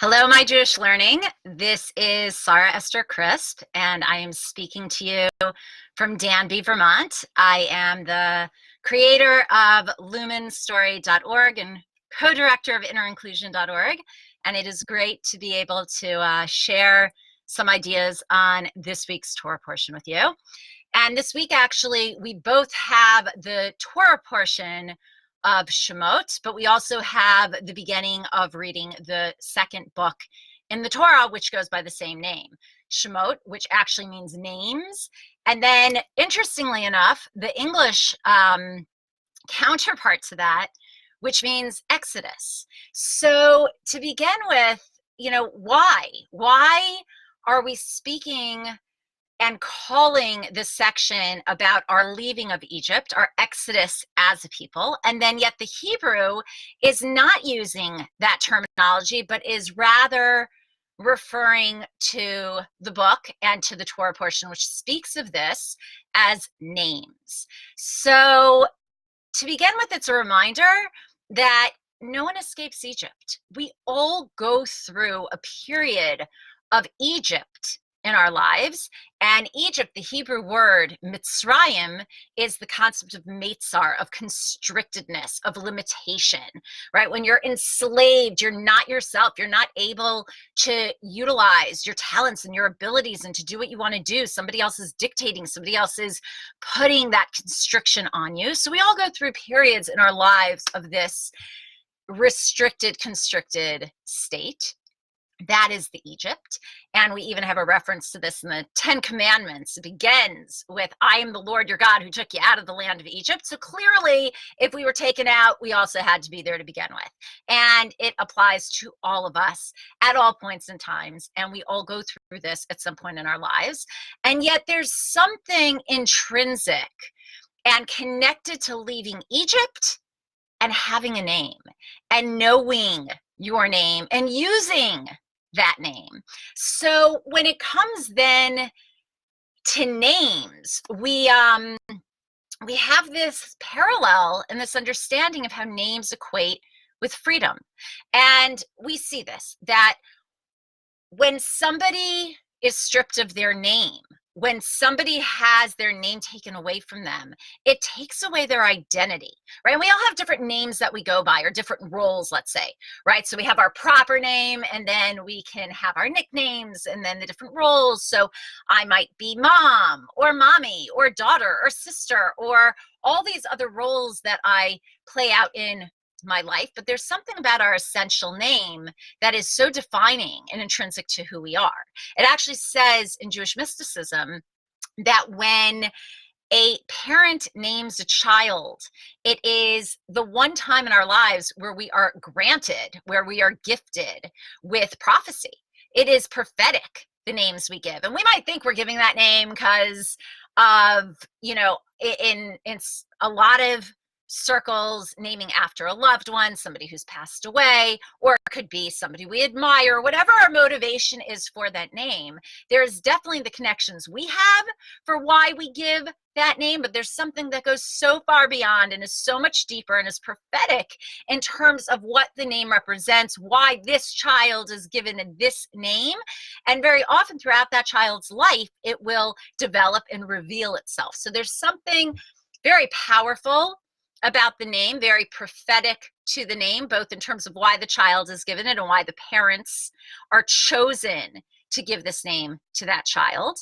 Hello, my Jewish Learning. This is Sarah Esther Crisp, and I am speaking to you from Danby, Vermont. I am the creator of lumenstory.org and co-director of innerinclusion.org, and it is great to be able to share some ideas on this week's Torah portion with you. And this week, actually, we both have the Torah portion of Shemot, but we also have the beginning of reading the second book in the Torah, which goes by the same name, Shemot, which actually means names. And then, interestingly enough, the English counterpart to that, which means Exodus. So to begin with, why? Why are we speaking and calling this section about our leaving of Egypt, our exodus as a people, and then yet the Hebrew is not using that terminology, but is rather referring to the book and to the Torah portion, which speaks of this as names. So to begin with, it's a reminder that no one escapes Egypt. We all go through a period of Egypt in our lives. And Egypt, the Hebrew word Mitzrayim, is the concept of Meitzar, of constrictedness, of limitation, right? When you're enslaved, you're not yourself. You're not able to utilize your talents and your abilities and to do what you want to do. Somebody else is dictating. Somebody else is putting that constriction on you. So we all go through periods in our lives of this restricted, constricted state. That is the Egypt. And we even have a reference to this in the Ten Commandments. It begins with, I am the Lord your God who took you out of the land of Egypt. So clearly, if we were taken out, we also had to be there to begin with. And it applies to all of us at all points and times. And we all go through this at some point in our lives. And yet there's something intrinsic and connected to leaving Egypt and having a name and knowing your name and using that name. So when it comes then to names, we have this parallel and this understanding of how names equate with freedom. And we see this, that when somebody is stripped of their name, when somebody has their name taken away from them, it takes away their identity, right? And we all have different names that we go by, or different roles, let's say, right? So we have our proper name, and then we can have our nicknames, and then the different roles. So I might be mom, or mommy, or daughter, or sister, or all these other roles that I play out in my life. But there's something about our essential name that is so defining and intrinsic to who we are. It actually says in Jewish mysticism that when a parent names a child, it is the one time in our lives where we are granted, where we are gifted with prophecy. It is prophetic, the names we give. And we might think we're giving that name because of, in a lot of circles, naming after a loved one, somebody who's passed away, or it could be somebody we admire, whatever our motivation is for that name. There's definitely the connections we have for why we give that name, but there's something that goes so far beyond and is so much deeper and is prophetic in terms of what the name represents, why this child is given this name. And very often throughout that child's life, it will develop and reveal itself. So there's something very powerful about the name, very prophetic to the name, both in terms of why the child is given it and why the parents are chosen to give this name to that child.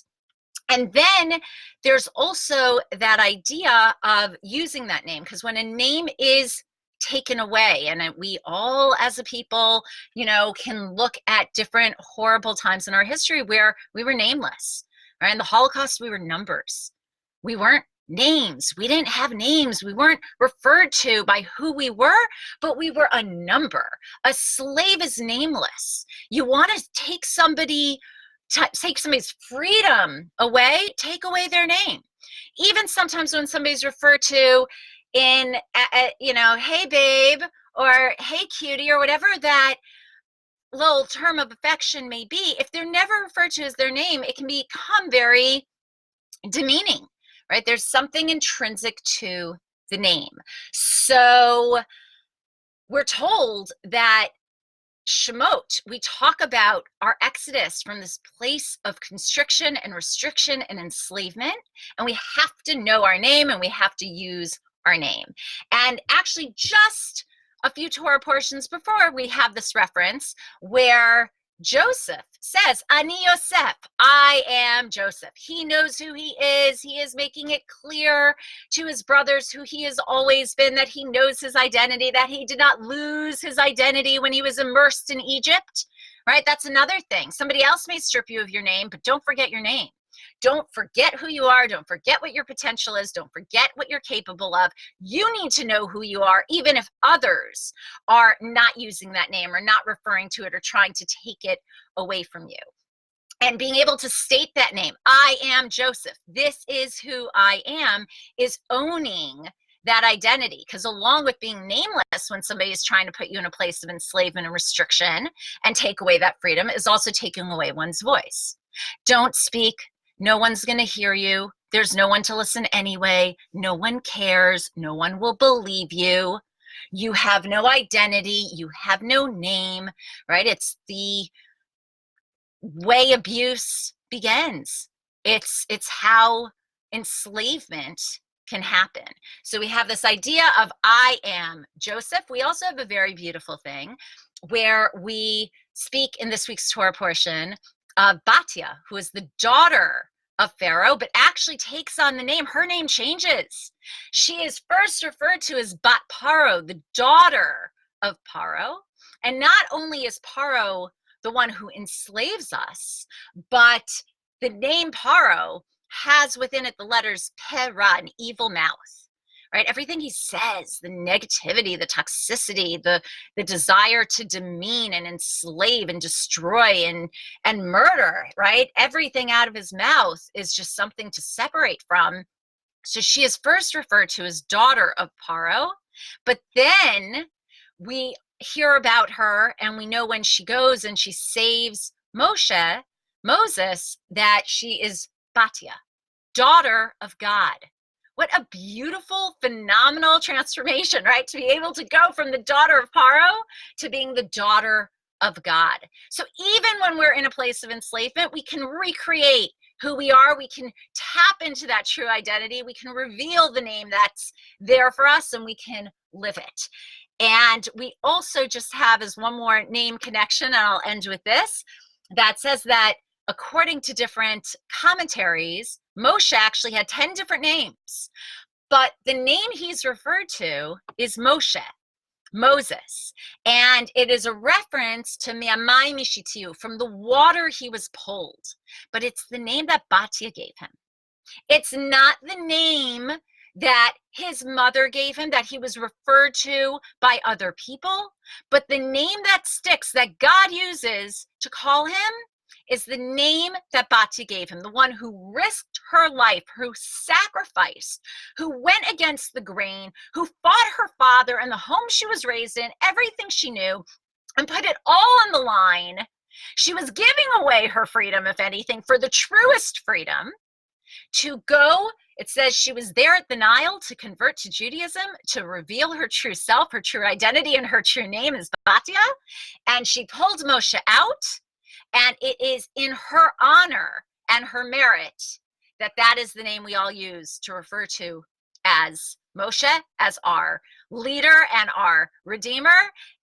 And then there's also that idea of using that name, because when a name is taken away, and we all as a people, can look at different horrible times in our history where we were nameless, right? In the Holocaust, we were numbers. We weren't names. We didn't have names. We weren't referred to by who we were, but we were a number. A slave is nameless. You want to take somebody's freedom away, take away their name. Even sometimes when somebody's referred to in, hey babe, or hey cutie, or whatever that little term of affection may be, if they're never referred to as their name, it can become very demeaning. Right? There's something intrinsic to the name. So we're told that Shemot, we talk about our exodus from this place of constriction and restriction and enslavement, and we have to know our name and we have to use our name. And actually, just a few Torah portions before, we have this reference where Joseph says, Ani Yosef, I am Joseph. He knows who he is. He is making it clear to his brothers who he has always been, that he knows his identity, that he did not lose his identity when he was immersed in Egypt, right? That's another thing. Somebody else may strip you of your name, but don't forget your name. Don't forget who you are. Don't forget what your potential is. Don't forget what you're capable of. You need to know who you are, even if others are not using that name or not referring to it or trying to take it away from you. And being able to state that name, I am Joseph, this is who I am, is owning that identity. Because along with being nameless when somebody is trying to put you in a place of enslavement and restriction and take away that freedom, is also taking away one's voice. Don't speak. No one's going to hear you. There's no one to listen anyway. No one cares. No one will believe you. You have no identity. You have no name, right? It's the way abuse begins. It's how enslavement can happen. So we have this idea of I am Joseph. We also have a very beautiful thing where we speak in this week's Torah portion of Batia, who is the daughter of Pharaoh, but actually takes on the name. Her name changes. She is first referred to as Bat Paro, the daughter of Paro. And not only is Paro the one who enslaves us, but the name Paro has within it the letters Pera, an evil mouth. Right? Everything he says, the negativity, the toxicity, the desire to demean and enslave and destroy and murder, right? Everything out of his mouth is just something to separate from. So she is first referred to as daughter of Paro, but then we hear about her and we know when she goes and she saves Moses, that she is Batia, daughter of God. What a beautiful, phenomenal transformation, right? To be able to go from the daughter of Paro to being the daughter of God. So even when we're in a place of enslavement, we can recreate who we are. We can tap into that true identity. We can reveal the name that's there for us and we can live it. And we also just have as one more name connection, and I'll end with this, that says that according to different commentaries, Moshe actually had 10 different names, but the name he's referred to is Moshe, Moses, and it is a reference to Mi'amai Mishitiu, from the water he was pulled, but it's the name that Batia gave him. It's not the name that his mother gave him, that he was referred to by other people, but the name that sticks, that God uses to call him, is the name that Batia gave him, the one who risked her life, who sacrificed, who went against the grain, who fought her father and the home she was raised in, everything she knew, and put it all on the line. She was giving away her freedom, if anything, for the truest freedom, to go. It says she was there at the Nile to convert to Judaism, to reveal her true self, her true identity, and her true name is Batia. And she pulled Moshe out. And it is in her honor and her merit that that is the name we all use to refer to as Moshe, as our leader and our redeemer,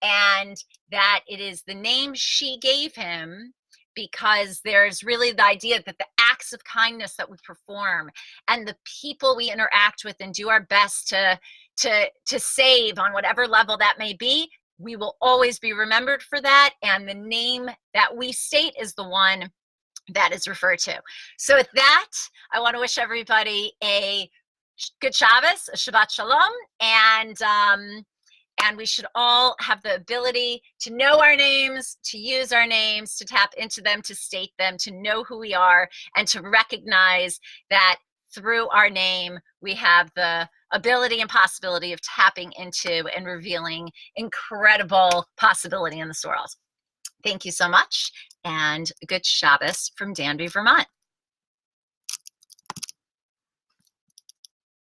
and that it is the name she gave him because there's really the idea that the acts of kindness that we perform and the people we interact with and do our best to save on whatever level that may be, we will always be remembered for that, and the name that we state is the one that is referred to. So with that, I want to wish everybody a good Shabbos, a Shabbat Shalom, and we should all have the ability to know our names, to use our names, to tap into them, to state them, to know who we are, and to recognize that through our name, we have the ability and possibility of tapping into and revealing incredible possibility in this world. Thank you so much, and good Shabbos from Danby, Vermont.